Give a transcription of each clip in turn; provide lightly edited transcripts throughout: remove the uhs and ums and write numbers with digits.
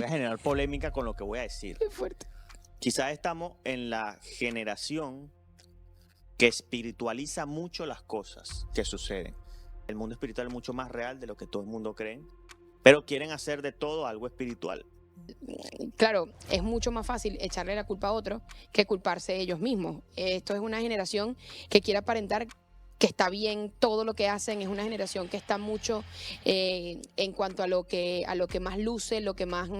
Voy a generar polémica con lo que voy a decir. Qué fuerte. Quizás estamos en la generación que espiritualiza mucho las cosas que suceden. El mundo espiritual es mucho más real de lo que todo el mundo cree, pero quieren hacer de todo algo espiritual. Claro, es mucho más fácil echarle la culpa a otro que culparse ellos mismos. Esto es una generación que quiere aparentar que está bien todo lo que hacen. Es una generación que está mucho en cuanto a lo que más luce, lo que más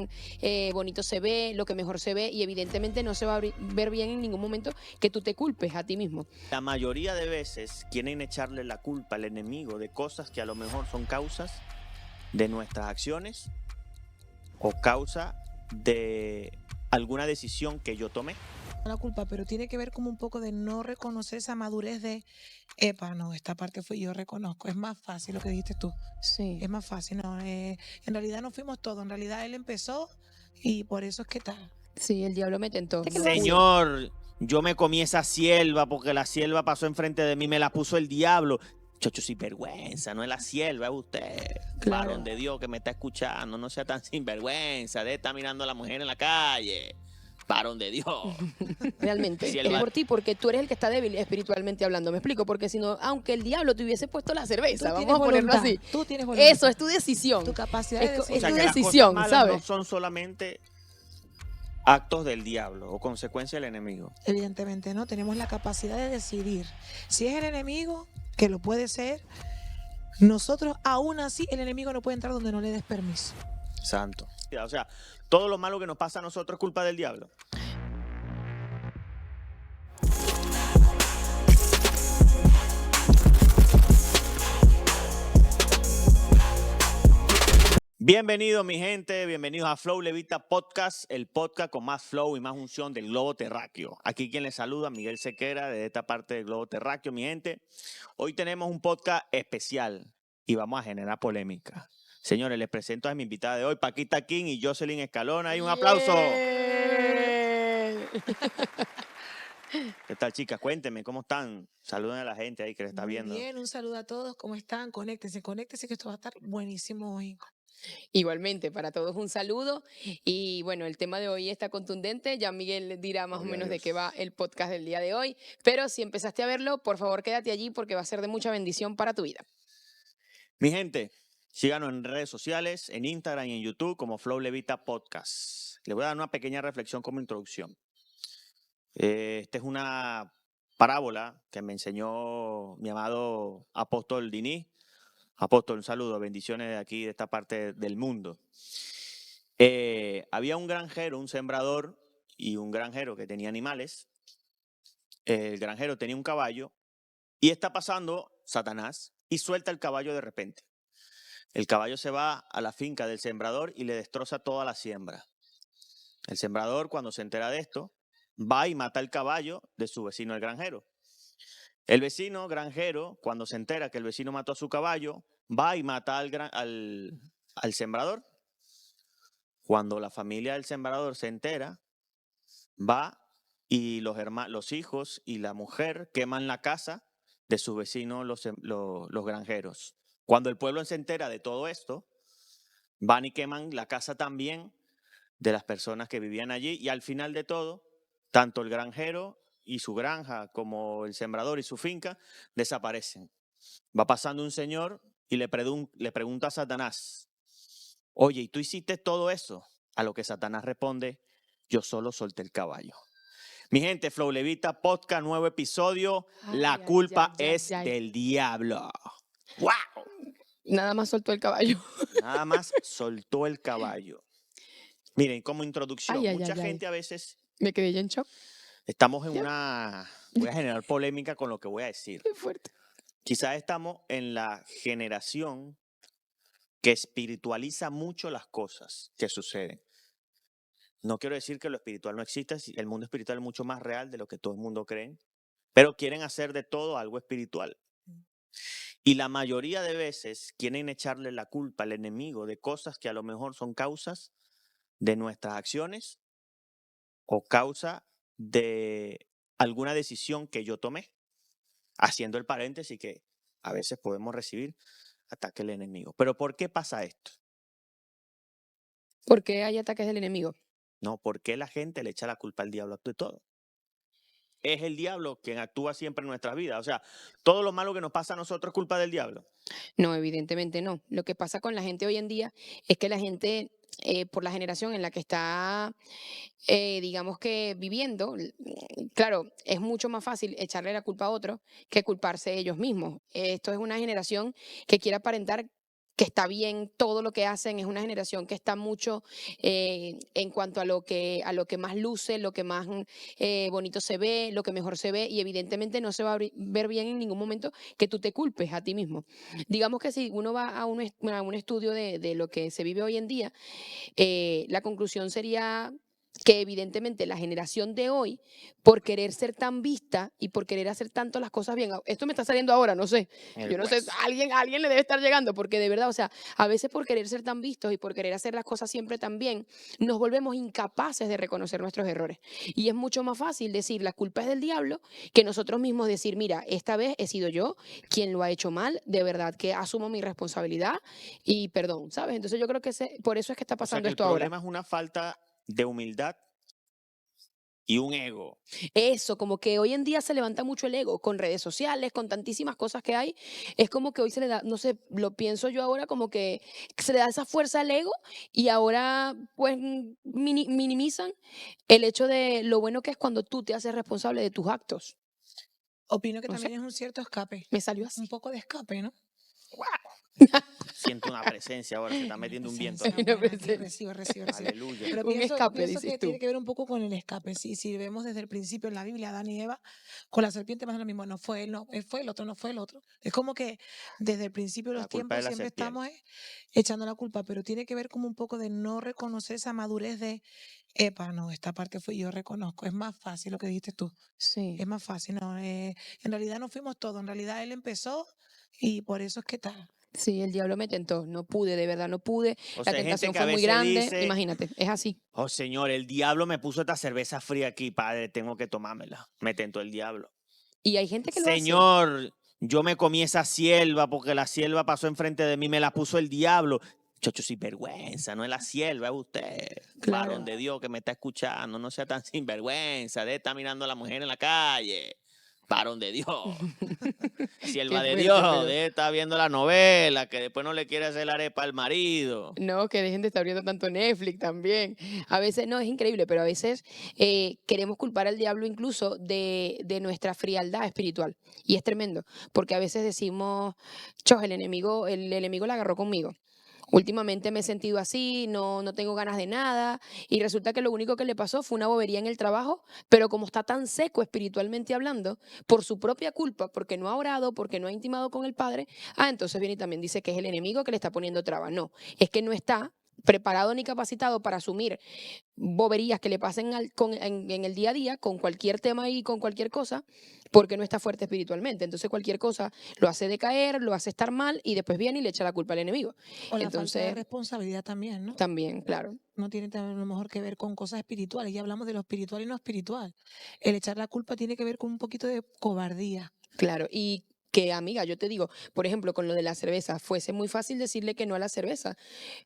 bonito se ve, lo que mejor se ve, y evidentemente no se va a ver bien en ningún momento que tú te culpes a ti mismo. La mayoría de veces quieren echarle la culpa al enemigo de cosas que a lo mejor son causas de nuestras acciones o causa de alguna decisión que yo tomé. La culpa, pero tiene que ver como un poco de no reconocer esa madurez de, no, esta parte fui yo, reconozco. Es más fácil lo que dijiste tú. Sí. Es más fácil, no. En realidad no fuimos todos, en realidad él empezó y por eso es que tal. Sí, el diablo me tentó. Señor, yo me comí esa sierva porque la sierva pasó enfrente de mí, me la puso el diablo. Chocho, sinvergüenza, no es la sierva, es usted. Claro. Varón de Dios que me está escuchando, no sea tan sinvergüenza de estar mirando a la mujer en la calle. Varón de Dios. Realmente, Si es por ti, porque tú eres el que está débil espiritualmente hablando. Me explico, porque si no, aunque el diablo te hubiese puesto la cerveza, Tú vamos tienes a ponerlo voluntad, así. tú tienes voluntad. Eso es tu decisión. Tu capacidad de Es decidir. o sea, tu que las decisión, cosas malas ¿sabes? no son solamente actos del diablo o consecuencia del enemigo. Evidentemente no, tenemos la capacidad de decidir. Si es el enemigo, que lo puede ser, nosotros aún así el enemigo no puede entrar donde no le des permiso. Santo. O sea, todo lo malo que nos pasa a nosotros es culpa del diablo. Bienvenidos mi gente, bienvenidos a Flow Levita Podcast, el podcast con más flow y más unción del globo terráqueo. Aquí quien les saluda, Miguel Sequera, de esta parte del globo terráqueo, mi gente. Hoy tenemos un podcast especial y vamos a generar polémica. Señores, les presento a mi invitada de hoy, Paquita King y Jocelyn Escalona. ¡Hay un aplauso! ¿Qué tal, chicas? Cuéntenme, ¿cómo están? Saluden a la gente ahí que les está Muy viendo. bien, un saludo a todos, ¿cómo están? Conéctense que esto va a estar buenísimo hoy. Igualmente, para todos un saludo. Y bueno, el tema de hoy está contundente. Ya Miguel dirá más o Gloria a menos de Dios. qué va el podcast del día de hoy. Pero si empezaste a verlo, por favor quédate allí porque va a ser de mucha bendición para tu vida. Mi gente, síganos en redes sociales, en Instagram y en YouTube como Flow Levita Podcast. Les voy a dar una pequeña reflexión como introducción. Esta es una parábola que me enseñó mi amado apóstol Dini. Apóstol, un saludo, bendiciones de aquí, de esta parte del mundo. Había un granjero, un sembrador y un granjero que tenía animales. El granjero tenía un caballo y está pasando Satanás y suelta el caballo de repente. El caballo se va a la finca del sembrador y le destroza toda la siembra. El sembrador, cuando se entera de esto, va y mata el caballo de su vecino el granjero. El vecino granjero, cuando se entera que el vecino mató a su caballo, va y mata al sembrador. Cuando la familia del sembrador se entera, va y los hijos y la mujer queman la casa de su vecino los granjeros. Cuando el pueblo se entera de todo esto, van y queman la casa también de las personas que vivían allí y al final de todo, tanto el granjero y su granja como el sembrador y su finca desaparecen. Va pasando un señor y le pregunta a Satanás, oye, ¿y tú hiciste todo eso? A lo que Satanás responde, yo solo solté el caballo. Mi gente, Flow Levita, podcast, nuevo episodio, la culpa es del diablo. ¡Wow! Nada más soltó el caballo. Nada más soltó el caballo. Miren, como introducción, Ay, ay, mucha ay, ay. gente a veces Me quedé ya en shock. estamos en una... Voy a generar polémica con lo que voy a decir. Qué fuerte. Quizás estamos en la generación que espiritualiza mucho las cosas que suceden. No quiero decir que lo espiritual no exista, el mundo espiritual es mucho más real de lo que todo el mundo cree, pero quieren hacer de todo algo espiritual. Y la mayoría de veces quieren echarle la culpa al enemigo de cosas que a lo mejor son causas de nuestras acciones o causa de alguna decisión que yo tomé, haciendo el paréntesis que a veces podemos recibir ataque del enemigo. Pero ¿por qué pasa esto? ¿Por qué hay ataques del enemigo? No, ¿por qué la gente le echa la culpa al diablo de todo? Es el diablo quien actúa siempre en nuestras vidas. O sea, todo lo malo que nos pasa a nosotros es culpa del diablo. No, evidentemente no. Lo que pasa con la gente hoy en día es que la gente, por la generación en la que está, digamos que viviendo, claro, es mucho más fácil echarle la culpa a otro que culparse ellos mismos. Esto es una generación que quiere aparentar que está bien todo lo que hacen, es una generación que está mucho en cuanto a lo que más luce, lo que más bonito se ve, lo que mejor se ve, y evidentemente no se va a ver bien en ningún momento que tú te culpes a ti mismo. Digamos que si uno va a un estudio de lo que se vive hoy en día, la conclusión sería que evidentemente la generación de hoy, por querer ser tan vista y por querer hacer tanto las cosas bien, esto me está saliendo ahora, no sé, El yo no sé, hueso. a alguien le debe estar llegando, porque de verdad, o sea, a veces por querer ser tan vistos y por querer hacer las cosas siempre tan bien, nos volvemos incapaces de reconocer nuestros errores. Y es mucho más fácil decir la culpa es del diablo que nosotros mismos decir, mira, esta vez he sido yo quien lo ha hecho mal, de verdad que asumo mi responsabilidad y perdón, ¿sabes? Entonces yo creo que por eso es que está O sea pasando que el esto ahora. problema es una falta de humildad y un ego. Eso, como que hoy en día se levanta mucho el ego con redes sociales, con tantísimas cosas que hay. Es como que hoy se le da, no sé, lo pienso yo ahora, como que se le da esa fuerza al ego y ahora pues minimizan el hecho de lo bueno que es cuando tú te haces responsable de tus actos. Opino que No sé, también es un cierto escape, me salió un así. poco de escape, ¿no? Siento una presencia ahora, se está Una metiendo un viento presencia aquí. Una buena aquí, presencia. recibo. Aleluya. Pero Un pienso, escape, pienso dices que tú. tiene que ver un poco con el escape. Si vemos desde el principio en la Biblia, Adán y Eva, con la serpiente más lo mismo, no fue él, no, él fue el otro, no fue el otro. Es como que desde el principio de La los culpa tiempos es la siempre estamos serpiente. echando la culpa, pero tiene que ver como un poco de no reconocer esa madurez de, epa, no, esta parte fui yo, reconozco. Es más fácil lo que dijiste tú, Sí. es más fácil, no, en realidad no fuimos todos, en realidad él empezó y por eso es que tal. Sí, el diablo me tentó, no pude, de verdad no pude, O la sea, hay gente tentación que a fue muy veces grande, dice, imagínate, es así. oh Señor, el diablo me puso esta cerveza fría aquí, Padre, tengo que tomármela. Me tentó el diablo. Y hay gente que lo hace. Señor, yo me comí esa sierva porque la sierva pasó enfrente de mí, me la puso el diablo. Chocho, sinvergüenza, no es la sierva, es usted. Varón Claro. de Dios que me está escuchando, no sea tan sinvergüenza, de estar mirando a la mujer en la calle. Varón de Dios. Qué Sierva de fuerte, Dios, pero de estar viendo la novela, que después no le quiere hacer la arepa al marido. no, que dejen de estar viendo tanto Netflix también. A veces, no, es increíble, pero a veces queremos culpar al diablo incluso de nuestra frialdad espiritual. Y es tremendo, porque a veces decimos, chos, el enemigo la agarró conmigo. Últimamente me he sentido así, no tengo ganas de nada y resulta que lo único que le pasó fue una bobería en el trabajo, pero como está tan seco espiritualmente hablando, por su propia culpa, porque no ha orado, porque no ha intimado con el Padre, entonces viene y también dice que es el enemigo que le está poniendo trabas. No, es que no está preparado ni capacitado para asumir boberías que le pasen en el día a día con cualquier tema y con cualquier cosa, porque no está fuerte espiritualmente. Entonces cualquier cosa lo hace decaer, lo hace estar mal y después viene y le echa la culpa al enemigo. O la falta de Entonces, responsabilidad también, ¿no? también, claro, No tiene también a lo mejor que ver con cosas espirituales. Ya hablamos de lo espiritual y no espiritual. El echar la culpa tiene que ver con un poquito de cobardía. claro. Y que, amiga, yo te digo, por ejemplo, con lo de la cerveza, fuese muy fácil decirle que no a la cerveza,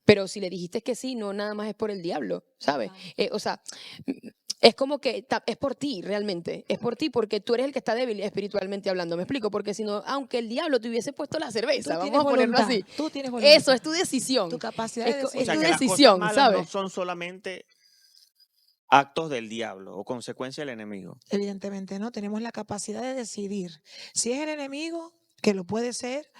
pero si le dijiste que sí, no nada más es por el diablo, ¿sabes? Claro. O sea, es como que es por ti realmente, es por ti porque tú eres el que está débil espiritualmente hablando, ¿me explico? Porque si no, aunque el diablo te hubiese puesto la cerveza, Tú tienes vamos a ponerlo voluntad, así, tú tienes eso voluntad. es tu Tu decisión, capacidad de O es sea tu decidir. que las cosas decisión, malas no ¿sabes? son solamente actos del diablo o consecuencia del enemigo. Evidentemente, ¿no? Tenemos la capacidad de decidir. Si es el enemigo, que lo puede ser,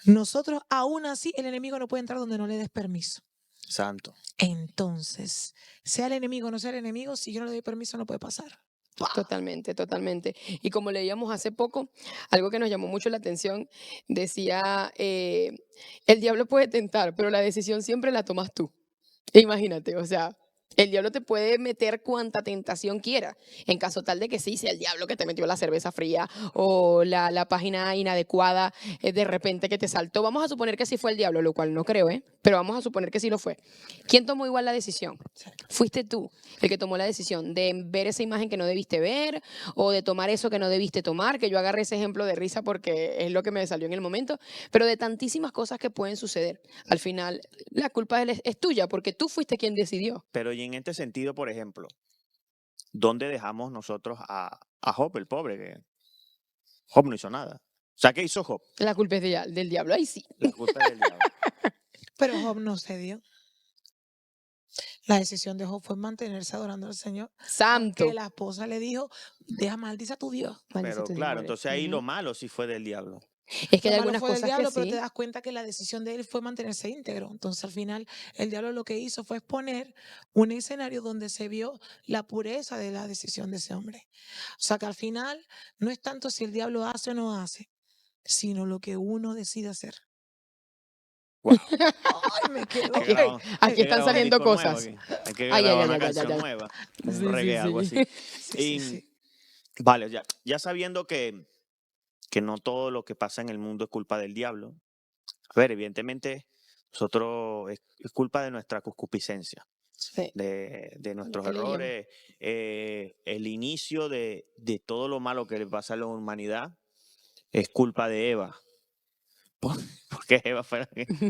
nosotros aún así el enemigo no puede entrar donde no le des permiso. Santo. Entonces, sea el enemigo o no sea el enemigo, si yo no le doy permiso no puede pasar. Totalmente, totalmente. Y como leíamos hace poco, algo que nos llamó mucho la atención, decía, el diablo puede tentar, pero la decisión siempre la tomas tú. Imagínate, o sea, El diablo te puede meter cuanta tentación quiera, en caso tal de que sí sea el diablo que te metió la cerveza fría o la página inadecuada de repente que te saltó. Vamos a suponer que sí fue el diablo, lo cual no creo, ¿eh? Pero vamos a suponer que sí lo fue. ¿Quién tomó igual la decisión? Fuiste tú el que tomó la decisión de ver esa imagen que no debiste ver o de tomar eso que no debiste tomar, que yo agarré ese ejemplo de risa porque es lo que me salió en el momento, pero de tantísimas cosas que pueden suceder. Al final, la culpa es tuya porque tú fuiste quien decidió. Pero y en este sentido, por ejemplo, ¿dónde dejamos nosotros a Job, el pobre? Que Job no hizo nada. O sea, ¿qué hizo Job? La culpa es del diablo, ahí sí. La culpa es del diablo. Pero Job no cedió. La decisión de Job fue mantenerse adorando al Señor. Santo. Aunque la esposa le dijo, deja maldice a tu Dios. Maldice Pero tu claro, Dios. entonces ahí lo Ujú. malo sí fue del diablo. Es que Lo hay malo algunas fue del cosas diablo, que pero te sí. das cuenta que la decisión de él fue mantenerse íntegro. Entonces al final el diablo lo que hizo fue exponer un escenario donde se vio la pureza de la decisión de ese hombre. O sea que al final no es tanto si el diablo hace o no hace, sino lo que uno decide hacer. Wow. Ay, me quedó. Aquí, Hay aquí que están grabar un saliendo disco nuevo cosas. aquí. Hay que Ay, ay, grabar ay, una ay, ay, ay, canción ay. nueva, un Sí, reggae, sí, algo sí. así. Sí, Y sí, sí. vale, ya sabiendo que no todo lo que pasa en el mundo es culpa del diablo. A ver, evidentemente, nosotros es culpa de nuestra concupiscencia, Sí, de lo nuestros que leíamos. errores. El inicio de todo lo malo que le pasa a la humanidad es culpa de Eva. Porque Eva fue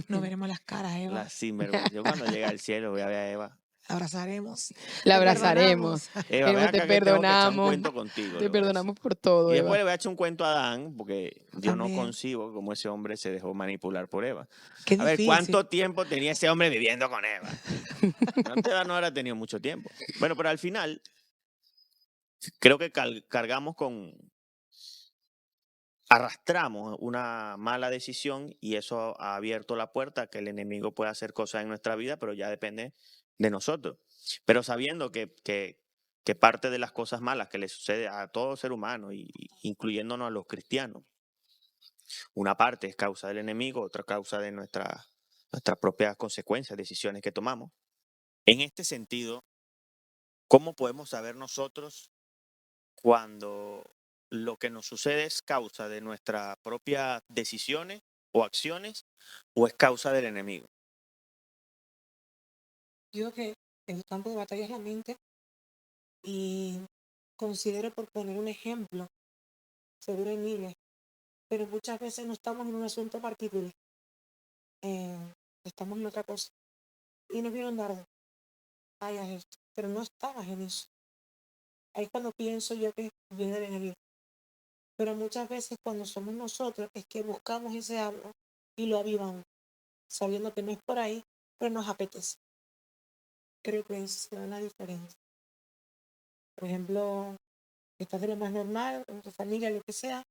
No veremos las caras, Eva. la sinvergüenza. Yo cuando llegue al cielo voy a ver a Eva. La abrazaremos. La Te abrazaremos. perdonamos. Eva, ven Eva, te acá que tengo que echar un perdonamos. cuento contigo. Te Le voy a decir. perdonamos por todo, Y Eva. después le voy a echar un cuento a Adán, porque yo no También. concibo cómo ese hombre se dejó manipular por Eva. Qué A ver, difícil. ¿cuánto tiempo tenía ese hombre viviendo con Eva? Antes no habrá tenido mucho tiempo. Bueno, pero al final, creo que cargamos arrastramos una mala decisión y eso ha abierto la puerta a que el enemigo pueda hacer cosas en nuestra vida, pero ya depende de nosotros. Pero sabiendo que parte de las cosas malas que le sucede a todo ser humano, incluyéndonos a los cristianos, una parte es causa del enemigo, otra causa de nuestras propias consecuencias, decisiones que tomamos. En este sentido, ¿cómo podemos saber nosotros cuando lo que nos sucede es causa de nuestras propias decisiones o acciones o es causa del enemigo? Digo que el campo de batalla es la mente y considero, por poner un ejemplo, seguro hay miles, pero muchas veces no estamos en un asunto particular, estamos en otra cosa. Y nos viene un dardo, ay, haz esto, pero no estabas en eso. Ahí es cuando pienso yo que viene el enemigo. Pero muchas veces cuando somos nosotros es que buscamos ese algo y lo avivamos, sabiendo que no es por ahí, pero nos apetece. Creo que esa es la diferencia. Por ejemplo, estás de lo más normal, con tu familia, lo que sea,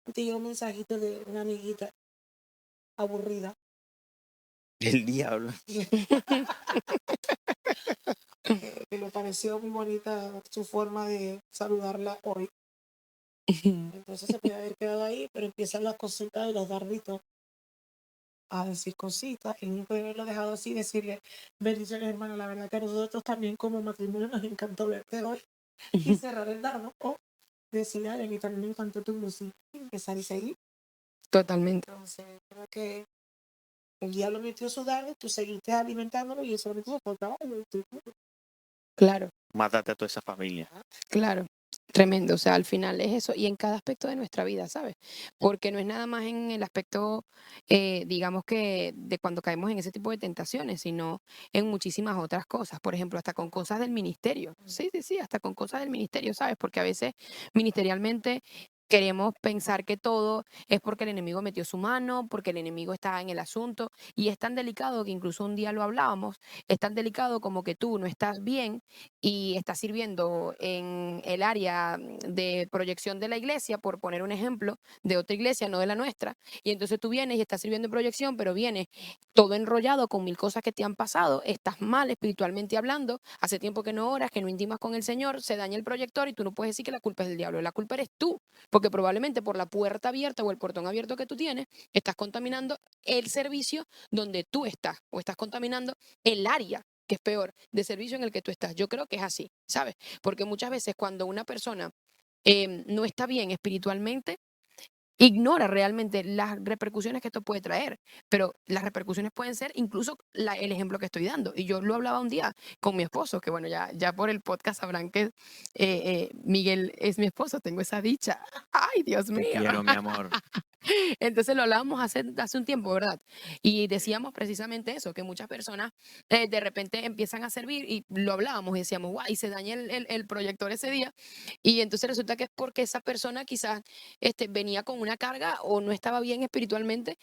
y te llega un mensajito de una amiguita aburrida. El diablo. Que me pareció muy bonita su forma de saludarla hoy. Entonces se puede haber quedado ahí, pero empiezan las cositas de los darditos a decir cositas. Y uno puede haberlo dejado así y decirle, bendiciones hermano, la verdad que a nosotros también como matrimonio nos encantó verte hoy. Y cerrar el dardo o decirle, a mí también me encantó tu música y empezar y seguir. Totalmente. Entonces creo que el diablo metió su dardo, tú seguiste alimentándolo y eso lo que soportaba. Claro, Mátate a toda esa familia. claro. Tremendo. O sea, al final es eso. Y en cada aspecto de nuestra vida, ¿sabes? Porque no es nada más en el aspecto, digamos que de cuando caemos en ese tipo de tentaciones, sino en muchísimas otras cosas. Por ejemplo, hasta con cosas del ministerio. Sí, sí, sí, hasta con cosas del ministerio, ¿sabes? Porque a veces ministerialmente queremos pensar que todo es porque el enemigo metió su mano, porque el enemigo está en el asunto. Y es tan delicado que incluso un día lo hablábamos, es tan delicado como que tú no estás bien y estás sirviendo en el área de proyección de la iglesia, por poner un ejemplo, de otra iglesia, no de la nuestra, y entonces tú vienes y estás sirviendo en proyección, pero vienes todo enrollado con mil cosas que te han pasado, estás mal espiritualmente hablando, hace tiempo que no oras, que no intimas con el Señor, se daña el proyector y tú no puedes decir que la culpa es del diablo, la culpa eres tú, porque probablemente por la puerta abierta o el portón abierto que tú tienes, estás contaminando el servicio donde tú estás, o estás contaminando el área que es peor, de servicio en el que tú estás. Yo creo que es así, ¿sabes? Porque muchas veces cuando una persona no está bien espiritualmente, ignora realmente las repercusiones que esto puede traer, pero las repercusiones pueden ser incluso el ejemplo que estoy dando. Y yo lo hablaba un día con mi esposo, que bueno, ya por el podcast sabrán que Miguel es mi esposo, tengo esa dicha. Ay, Dios Te mío. quiero, mi amor. Entonces lo hablábamos hace un tiempo, ¿verdad? Y decíamos precisamente eso, que muchas personas de repente empiezan a servir y lo hablábamos y decíamos, guau, y se daña el proyector ese día. Y entonces resulta que es porque esa persona quizás venía con una carga o no estaba bien espiritualmente.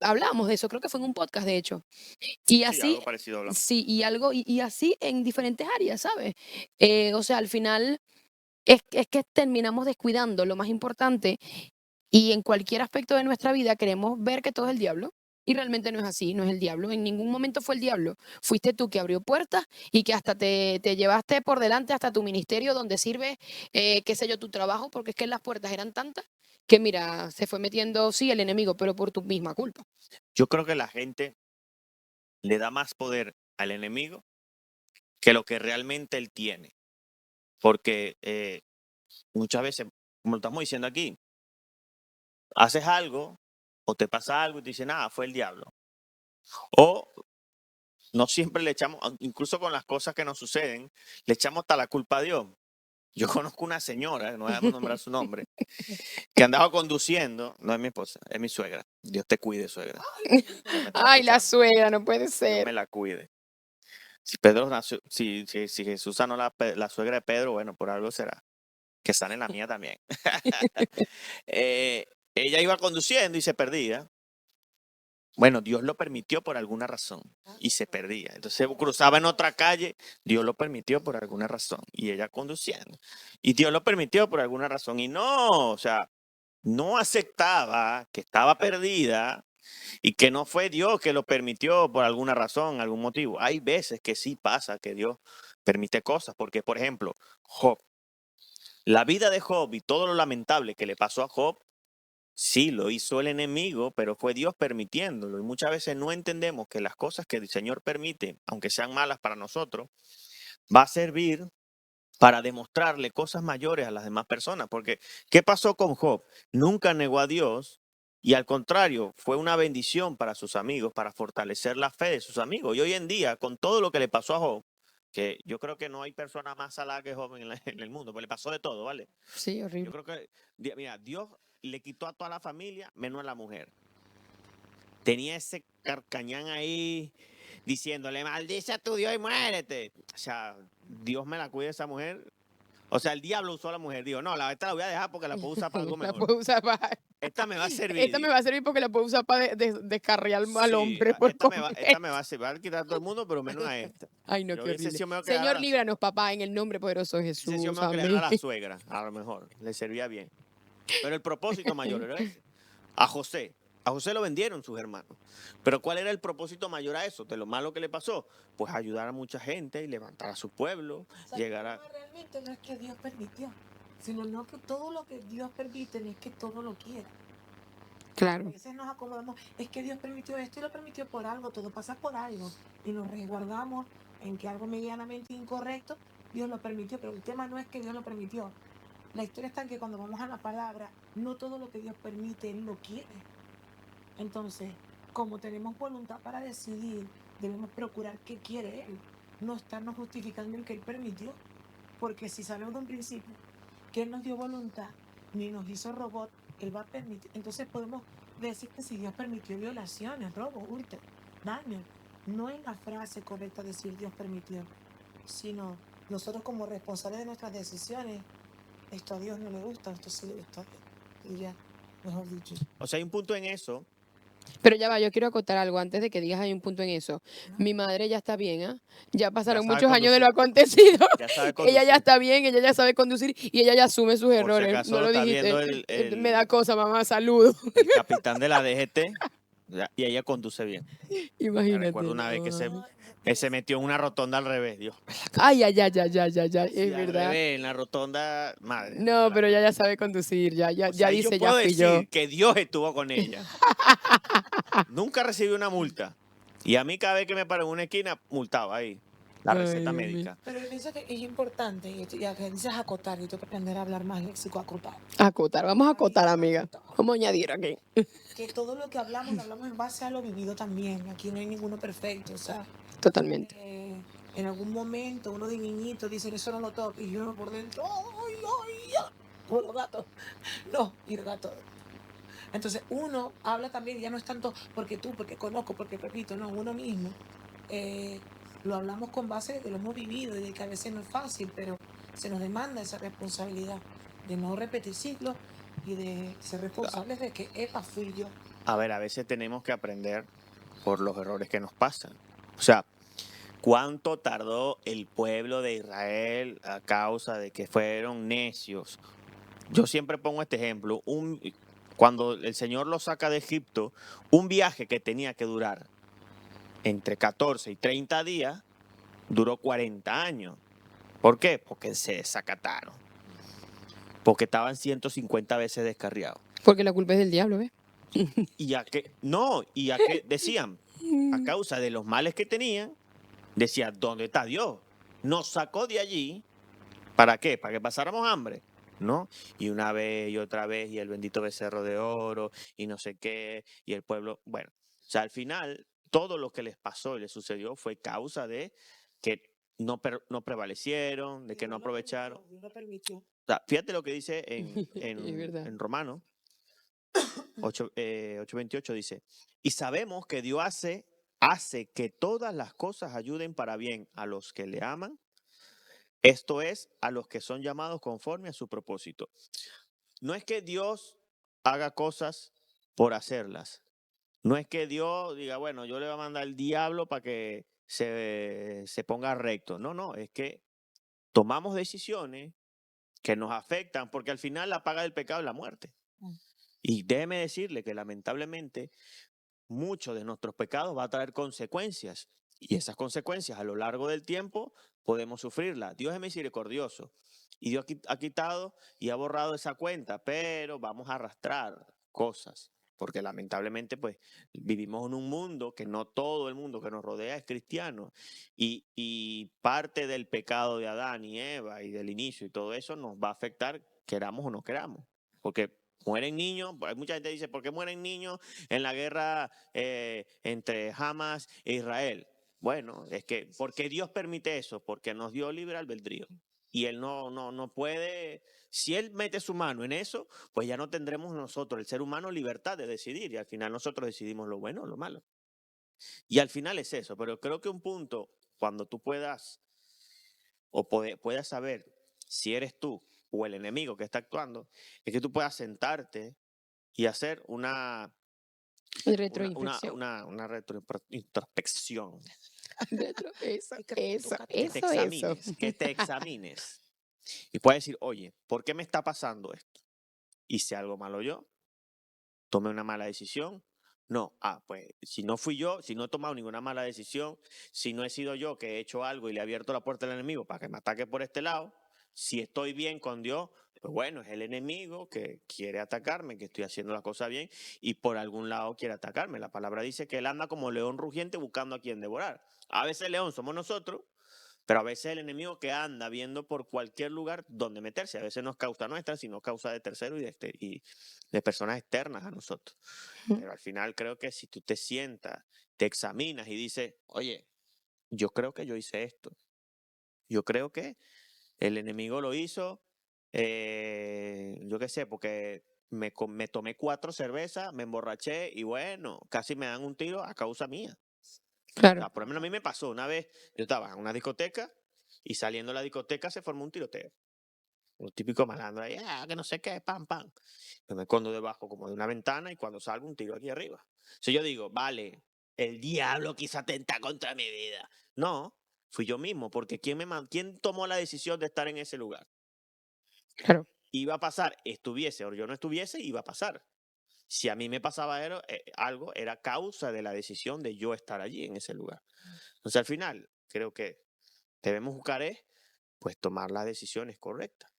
Hablábamos de eso, creo que fue en un podcast, de hecho. Y Sí, así, algo parecido hablamos. sí, y así en diferentes áreas, ¿sabes? O sea, al final es que terminamos descuidando lo más importante y en cualquier aspecto de nuestra vida queremos ver que todo es el diablo. Y realmente no es así, no es el diablo. En ningún momento fue el diablo. Fuiste tú que abrió puertas y que hasta te llevaste por delante hasta tu ministerio donde sirve, qué sé yo, tu trabajo, porque es que las puertas eran tantas que mira, se fue metiendo, sí, el enemigo, pero por tu misma culpa. Yo creo que la gente le da más poder al enemigo que lo que realmente él tiene. Porque muchas veces, como lo estamos diciendo aquí, haces algo o te pasa algo y te dicen, fue el diablo. O no siempre le echamos, incluso con las cosas que nos suceden, le echamos hasta la culpa a Dios. Yo conozco una señora, no voy a nombrar su nombre, que andaba conduciendo, no es mi esposa, es mi suegra. Dios te cuide, suegra. Ay, la suegra, no puede Dios ser. me la cuide. Si Pedro nació, si Jesús sanó la suegra de Pedro, bueno, por algo será. Que sane la mía también. Ella iba conduciendo y se perdía. Bueno, Dios lo permitió por alguna razón y se perdía. Entonces cruzaba en otra calle, Dios lo permitió por alguna razón y ella conduciendo. Y Dios lo permitió por alguna razón y no, o sea, no aceptaba que estaba perdida y que no fue Dios que lo permitió por alguna razón, algún motivo. Hay veces que sí pasa que Dios permite cosas, porque por ejemplo, Job, la vida de Job y todo lo lamentable que le pasó a Job, sí, lo hizo el enemigo, pero fue Dios permitiéndolo. Y muchas veces no entendemos que las cosas que el Señor permite, aunque sean malas para nosotros, va a servir para demostrarle cosas mayores a las demás personas. Porque, ¿qué pasó con Job? Nunca negó a Dios y al contrario, fue una bendición para sus amigos, para fortalecer la fe de sus amigos. Y hoy en día, con todo lo que le pasó a Job, que yo creo que no hay persona más salada que Job en el mundo, pues le pasó de todo, ¿vale? Sí, Yo horrible. creo que, mira, Dios le quitó a toda la familia, menos a la mujer. Tenía ese carcañán ahí diciéndole, maldice a tu Dios y muérete. O sea, Dios me la cuide esa mujer. O sea, el diablo usó a la mujer. Dijo, no, esta la voy a dejar porque la puedo usar para algo La mejor. puedo usar para... Esta me va a servir. Esta me va a servir porque la puedo usar para descarriar al Sí, hombre por esta me completo. va a servir. Va a quitar a todo el mundo, pero menos a esta. Ay, no, Yo qué hubiese horrible. sido mejor que le dejara Señor, a la líbranos, papá, en el nombre poderoso de hubiese sido Jesús. mejor que le dejara a Amén. la suegra, a lo mejor. Le servía bien. Pero el propósito mayor era ese. A José lo vendieron sus hermanos. Pero ¿cuál era el propósito mayor a eso? De lo malo que le pasó. Pues ayudar a mucha gente y levantar a su pueblo. O sea, Llegar a... el problema realmente no es que Dios permitió, sino no que todo lo que Dios permite no es que todo lo quiera. A Claro. veces nos acomodamos, es que Dios permitió esto y lo permitió por algo, todo pasa por algo. Y nos resguardamos en que algo medianamente incorrecto, Dios lo permitió, pero el tema no es que Dios lo permitió. La historia está en que cuando vamos a la palabra, no todo lo que Dios permite, Él lo quiere. Entonces, como tenemos voluntad para decidir, debemos procurar qué quiere Él, no estarnos justificando en que Él permitió. Porque si sabemos de un principio que Él nos dio voluntad, ni nos hizo robot, Él va a permitir. Entonces podemos decir que si Dios permitió violaciones, robos, hurto, daño, no es la frase correcta decir Dios permitió, sino nosotros como responsables de nuestras decisiones, esto a Dios no le gusta, esto sí le gusta a Dios. Y ya, mejor dicho. O sea, hay un punto en eso. Pero ya va, yo quiero acotar algo antes de que digas hay un punto en eso. Mi madre ya está bien, ¿ah? Ya pasaron sabe muchos años de lo conducir. acontecido. Ya sabe Ella conducir. ya está bien, ella ya sabe conducir y ella ya asume sus Por si errores. acaso No lo está dijiste. viendo Me da cosa, mamá, saludos. el capitán de la DGT y ella conduce bien. Me Imagínate. recuerdo una vez que se metió en una rotonda al revés, Dios. Ay, ay, ay, ay, ay, ay, ay, Sí, es al verdad. revés, en la rotonda, madre. No, pero ella ya sabe conducir, ya O sea, yo dice, ya puedo fui decir yo. que Dios estuvo con ella. Nunca recibí una multa. Y a mí cada vez que me paro en una esquina, multado ahí. la Ay, receta Dios mío. médica. Pero yo pienso que es importante, ya que dices acotar, yo tengo que aprender a hablar más léxico acotado. Acotar, vamos a acotar, Ay, amiga. acotado. Vamos a añadir aquí. Que todo lo que hablamos, lo hablamos en base a lo vivido también. Aquí no hay ninguno perfecto, o sea, Totalmente. en algún momento uno de niñito dice eso no lo toques y yo por dentro, ay, ay, ay, como los gatos. No, y los gatos. Entonces uno habla también, ya no es tanto porque tú, porque conozco, porque repito, no, uno mismo. Lo hablamos con base de que lo hemos vivido y de que a veces no es fácil, pero se nos demanda esa responsabilidad de no repetir ciclos y de ser responsables de que, epa, fui yo. A ver, a veces tenemos que aprender por los errores que nos pasan. O sea, ¿cuánto tardó el pueblo de Israel a causa de que fueron necios? Yo siempre pongo este ejemplo. Cuando el Señor los saca de Egipto, un viaje que tenía que durar entre 14 y 30 días, duró 40 años. ¿Por qué? Porque se desacataron. Porque estaban 150 veces descarriados. Porque la culpa es del diablo, ¿ves? Y a que, no, y a que decían, a causa de los males que tenían, decía, ¿dónde está Dios? Nos sacó de allí, ¿para qué? ¿Para que pasáramos hambre? ¿No? Y una vez y otra vez, y el bendito becerro de oro, y no sé qué, y el pueblo, bueno, o sea, al final, todo lo que les pasó y les sucedió fue causa de que no prevalecieron, de que no aprovecharon. Dios lo permitió. O sea, fíjate lo que dice Es verdad. en Romanos 8:28 dice, y sabemos que Dios hace que todas las cosas ayuden para bien a los que le aman, esto es, a los que son llamados conforme a su propósito. No es que Dios haga cosas por hacerlas. No es que Dios diga, bueno, yo le voy a mandar al diablo para que se ponga recto. No, no, es que tomamos decisiones que nos afectan porque al final la paga del pecado es la muerte. Mm. Y déjeme decirle que lamentablemente muchos de nuestros pecados va a traer consecuencias y esas consecuencias a lo largo del tiempo podemos sufrirlas. Dios es misericordioso y Dios ha quitado y ha borrado esa cuenta, pero vamos a arrastrar cosas porque lamentablemente pues vivimos en un mundo que no todo el mundo que nos rodea es cristiano y parte del pecado de Adán y Eva y del inicio y todo eso nos va a afectar queramos o no queramos, porque mueren niños, hay mucha gente que dice, ¿por qué mueren niños en la guerra entre Hamas e Israel? Bueno, es que porque Dios permite eso, porque nos dio libre albedrío. Y Él no puede, si Él mete su mano en eso, pues ya no tendremos nosotros, el ser humano, libertad de decidir. Y al final nosotros decidimos lo bueno o lo malo. Y al final es eso, pero creo que un punto, cuando tú puedas puedas saber si eres tú o el enemigo que está actuando, es que tú puedas sentarte y hacer Retroinfección. una introspección. Eso, Y que eso, toca Que te eso, eso. examines, que te examines. Y puedes decir, oye, ¿por qué me está pasando esto? ¿Hice algo malo yo? ¿Tomé una mala decisión? No, pues si no fui yo, si no he tomado ninguna mala decisión, si no he sido yo que he hecho algo y le he abierto la puerta al enemigo para que me ataque por este lado, si estoy bien con Dios, pues bueno, es el enemigo que quiere atacarme, que estoy haciendo las cosas bien y por algún lado quiere atacarme. La palabra dice que él anda como león rugiente buscando a quien devorar. A veces el león somos nosotros, pero a veces el enemigo que anda viendo por cualquier lugar donde meterse. A veces no es causa nuestra, sino causa de terceros y de personas externas a nosotros. Pero al final creo que si tú te sientas, te examinas y dices, oye, yo creo que yo hice esto. Yo creo que el enemigo lo hizo, yo qué sé, porque me tomé 4 cervezas, me emborraché y bueno, casi me dan un tiro a causa mía. Claro. Por lo menos a mí me pasó. Una vez yo estaba en una discoteca y saliendo de la discoteca se formó un tiroteo. Un típico malandro ahí, que no sé qué, pam, pam. Yo me escondo debajo como de una ventana y cuando salgo un tiro aquí arriba. Si yo digo, vale, el diablo quiso atentar contra mi vida. No, fui yo mismo, porque ¿quién tomó la decisión de estar en ese lugar? Claro. Iba a pasar, estuviese o yo no estuviese, iba a pasar. Si a mí me pasaba algo, era causa de la decisión de yo estar allí en ese lugar. Entonces al final, creo que debemos buscar pues tomar las decisiones correctas.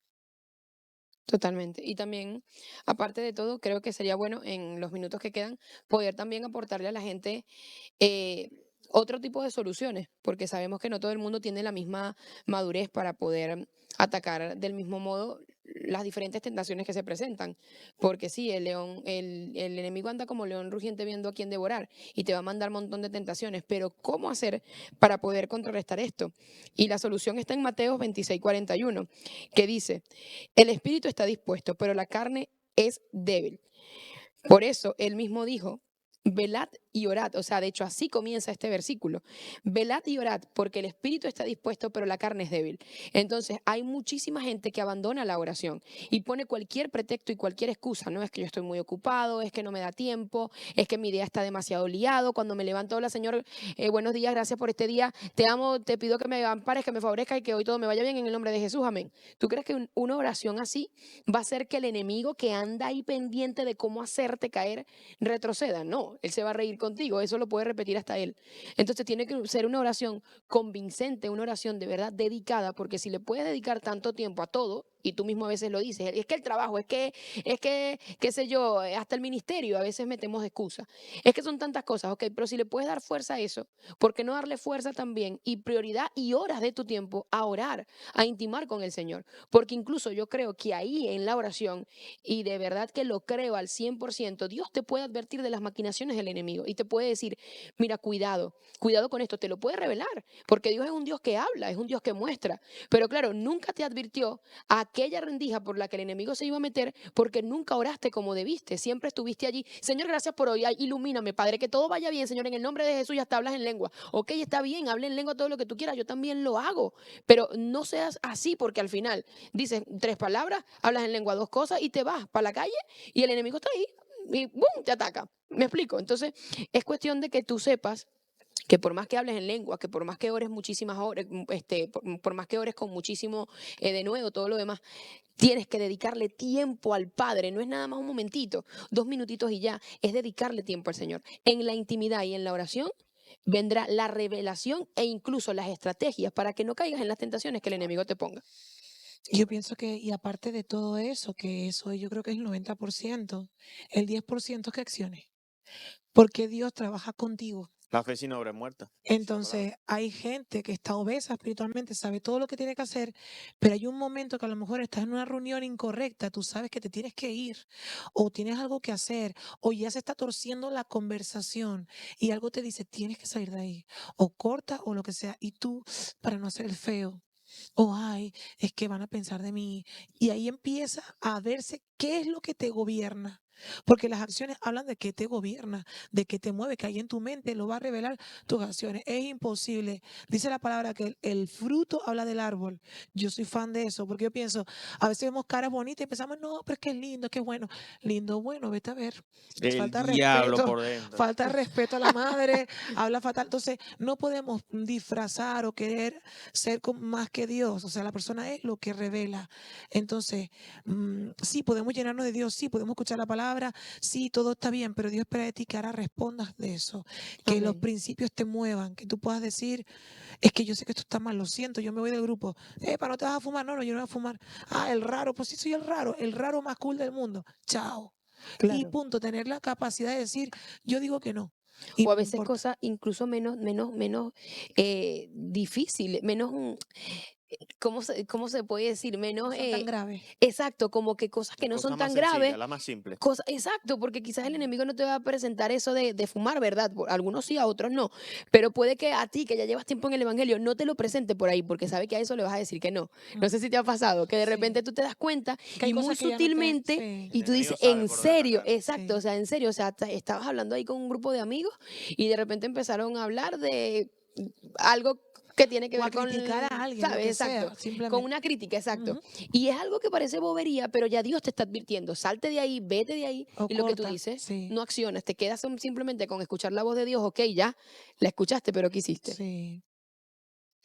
Totalmente. Y también, aparte de todo, creo que sería bueno en los minutos que quedan poder también aportarle a la gente eh, otro tipo de soluciones, porque sabemos que no todo el mundo tiene la misma madurez para poder atacar del mismo modo las diferentes tentaciones que se presentan. Porque sí, el enemigo anda como león rugiente viendo a quién devorar y te va a mandar un montón de tentaciones. Pero ¿cómo hacer para poder contrarrestar esto? Y la solución está en Mateo 26:41, que dice, el espíritu está dispuesto, pero la carne es débil. Por eso él mismo dijo, velad y orad. O sea, de hecho, así comienza este versículo. Velad y orad, porque el espíritu está dispuesto, pero la carne es débil. Entonces, hay muchísima gente que abandona la oración y pone cualquier pretexto y cualquier excusa. No es que yo estoy muy ocupado, es que no me da tiempo, es que mi día está demasiado liado. Cuando me levanto, hola Señor, buenos días, gracias por este día. Te amo, te pido que me ampares, que me favorezca y que hoy todo me vaya bien en el nombre de Jesús. Amén. ¿Tú crees que una oración así va a hacer que el enemigo que anda ahí pendiente de cómo hacerte caer retroceda? No, él se va a reír contigo, eso lo puede repetir hasta él. Entonces tiene que ser una oración convincente, una oración de verdad dedicada, porque si le puedes dedicar tanto tiempo a todo, y tú mismo a veces lo dices, es que el trabajo, qué sé yo, hasta el ministerio, a veces metemos excusas. Es que son tantas cosas, ok, pero si le puedes dar fuerza a eso, ¿por qué no darle fuerza también y prioridad y horas de tu tiempo a orar, a intimar con el Señor? Porque incluso yo creo que ahí en la oración, y de verdad que lo creo al 100%, Dios te puede advertir de las maquinaciones del enemigo y te puede decir, mira, cuidado, cuidado con esto, te lo puede revelar, porque Dios es un Dios que habla, es un Dios que muestra, pero claro, nunca te advirtió a aquella rendija por la que el enemigo se iba a meter porque nunca oraste como debiste, siempre estuviste allí, Señor, gracias por hoy, ay, ilumíname, Padre, que todo vaya bien, Señor, en el nombre de Jesús, y hasta hablas en lengua, ok, está bien, habla en lengua todo lo que tú quieras, yo también lo hago, pero no seas así porque al final dices 3 palabras, hablas en lengua 2 cosas y te vas para la calle y el enemigo está ahí y ¡bum! Te ataca. ¿Me explico? Entonces, es cuestión de que tú sepas que por más que hables en lengua, que por más que ores muchísimas horas, por más que ores con muchísimo de nuevo, todo lo demás, tienes que dedicarle tiempo al Padre. No es nada más un momentito, 2 minutitos y ya, es dedicarle tiempo al Señor. En la intimidad y en la oración vendrá la revelación e incluso las estrategias para que no caigas en las tentaciones que el enemigo te ponga. Yo pienso que, y aparte de todo eso, que eso yo creo que es el 90%, el 10% es que acciones, porque Dios trabaja contigo. La fe sin obra es muerta. Esa palabra. Entonces, hay gente que está obesa espiritualmente, sabe todo lo que tiene que hacer, pero hay un momento que a lo mejor estás en una reunión incorrecta, tú sabes que te tienes que ir, o tienes algo que hacer, o ya se está torciendo la conversación y algo te dice, tienes que salir de ahí, o corta o lo que sea, y tú, para no hacer el feo, o ay, es que van a pensar de mí, y ahí empieza a verse qué es lo que te gobierna. Porque las acciones hablan de qué te gobierna, de qué te mueve, que hay en tu mente lo va a revelar tus acciones. Es imposible. Dice la palabra que el fruto habla del árbol. Yo soy fan de eso, porque yo pienso, a veces vemos caras bonitas y pensamos, no, pero es que es lindo, es que es bueno. Lindo, bueno, vete a ver. El Falta diablo respeto, por dentro. falta respeto a la madre, habla fatal. Entonces, no podemos disfrazar o querer ser más que Dios. O sea, la persona es lo que revela. Entonces, sí, podemos llenarnos de Dios, sí, podemos escuchar la palabra, sí, todo está bien, pero Dios espera de ti que ahora respondas de eso, que los Amén. principios te muevan, que tú puedas decir, es que yo sé que esto está mal, lo siento, yo me voy del grupo. ¿Para no te vas a fumar? No, no, yo no voy a fumar. Ah, el raro, pues sí soy el raro más cool del mundo. Chao. Y Claro. punto, tener la capacidad de decir, yo digo que no. Y O a no veces importa. cosas incluso menos difíciles, menos, ¿cómo se puede decir? No Menos, son tan graves. exacto, como que cosas que La no cosa son más tan sencilla, graves. la más simple. Exacto, porque quizás el enemigo no te va a presentar eso de fumar, ¿verdad? Algunos sí, a otros no. Pero puede que a ti, que ya llevas tiempo en el evangelio, no te lo presente por ahí, porque sabe que a eso le vas a decir que no. No sé si te ha pasado, que de Sí. repente tú te das cuenta Que hay y muy cosas que ya no te. sutilmente, Sí. y El tú enemigo dices, sabe en por dónde serio, atacarte. exacto, o Sí. sea, en serio, o sea, estabas hablando ahí con un grupo de amigos y de repente empezaron a hablar de algo que tiene que O a ver con, criticar a alguien, lo ¿sabes? que Exacto, sea, con simplemente. una crítica, exacto. Ujú. Y es algo que parece bobería, pero ya Dios te está advirtiendo, salte de ahí, vete de ahí, O y lo que tú corta, dices, sí. no accionas, te quedas simplemente con escuchar la voz de Dios, ok, ya, la escuchaste, pero ¿qué hiciste? Sí.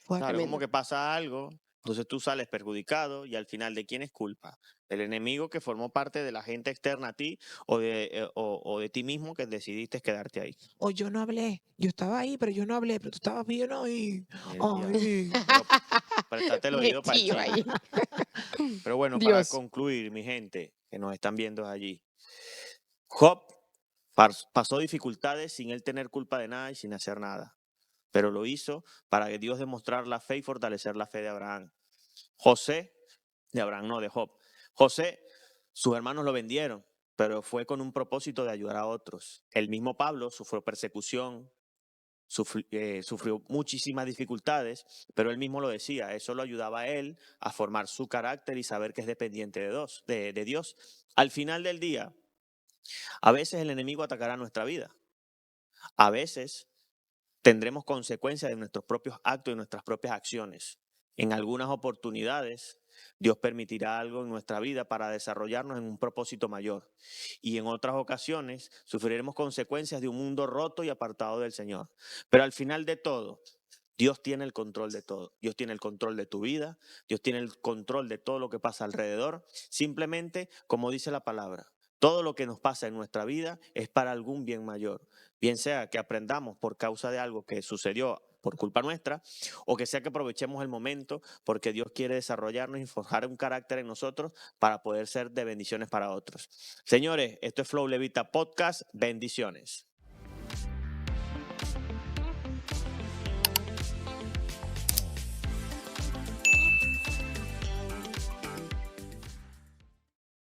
Claro, como Tremendo. que pasa algo, entonces tú sales perjudicado y al final, ¿de quién es culpa? ¿Del enemigo que formó parte de la gente externa a ti o de ti mismo que decidiste quedarte ahí? O yo no hablé. Yo estaba ahí, pero yo no hablé, pero tú estabas bien ahí. El diablo. Ay. Pero prestate el oído para el Metido chisme. ahí. Pero bueno, para Dios. concluir, mi gente que nos están viendo allí, Job pasó dificultades sin él tener culpa de nada y sin hacer nada. pero lo hizo para que Dios demostrar la fe y fortalecer la fe de Abraham. José, de Abraham no, de Job. José, sus hermanos lo vendieron, pero fue con un propósito de ayudar a otros. El mismo Pablo sufrió persecución, sufrió muchísimas dificultades, pero él mismo lo decía, eso lo ayudaba a él a formar su carácter y saber que es dependiente de Dios. Al final del día, a veces el enemigo atacará nuestra vida. A veces tendremos consecuencias de nuestros propios actos y nuestras propias acciones. En algunas oportunidades, Dios permitirá algo en nuestra vida para desarrollarnos en un propósito mayor. Y en otras ocasiones, sufriremos consecuencias de un mundo roto y apartado del Señor. Pero al final de todo, Dios tiene el control de todo. Dios tiene el control de tu vida. Dios tiene el control de todo lo que pasa alrededor. Simplemente, como dice la palabra, todo lo que nos pasa en nuestra vida es para algún bien mayor. Bien sea que aprendamos por causa de algo que sucedió por culpa nuestra, o que sea que aprovechemos el momento porque Dios quiere desarrollarnos y forjar un carácter en nosotros para poder ser de bendiciones para otros. Señores, esto es Flow Levita Podcast. Bendiciones.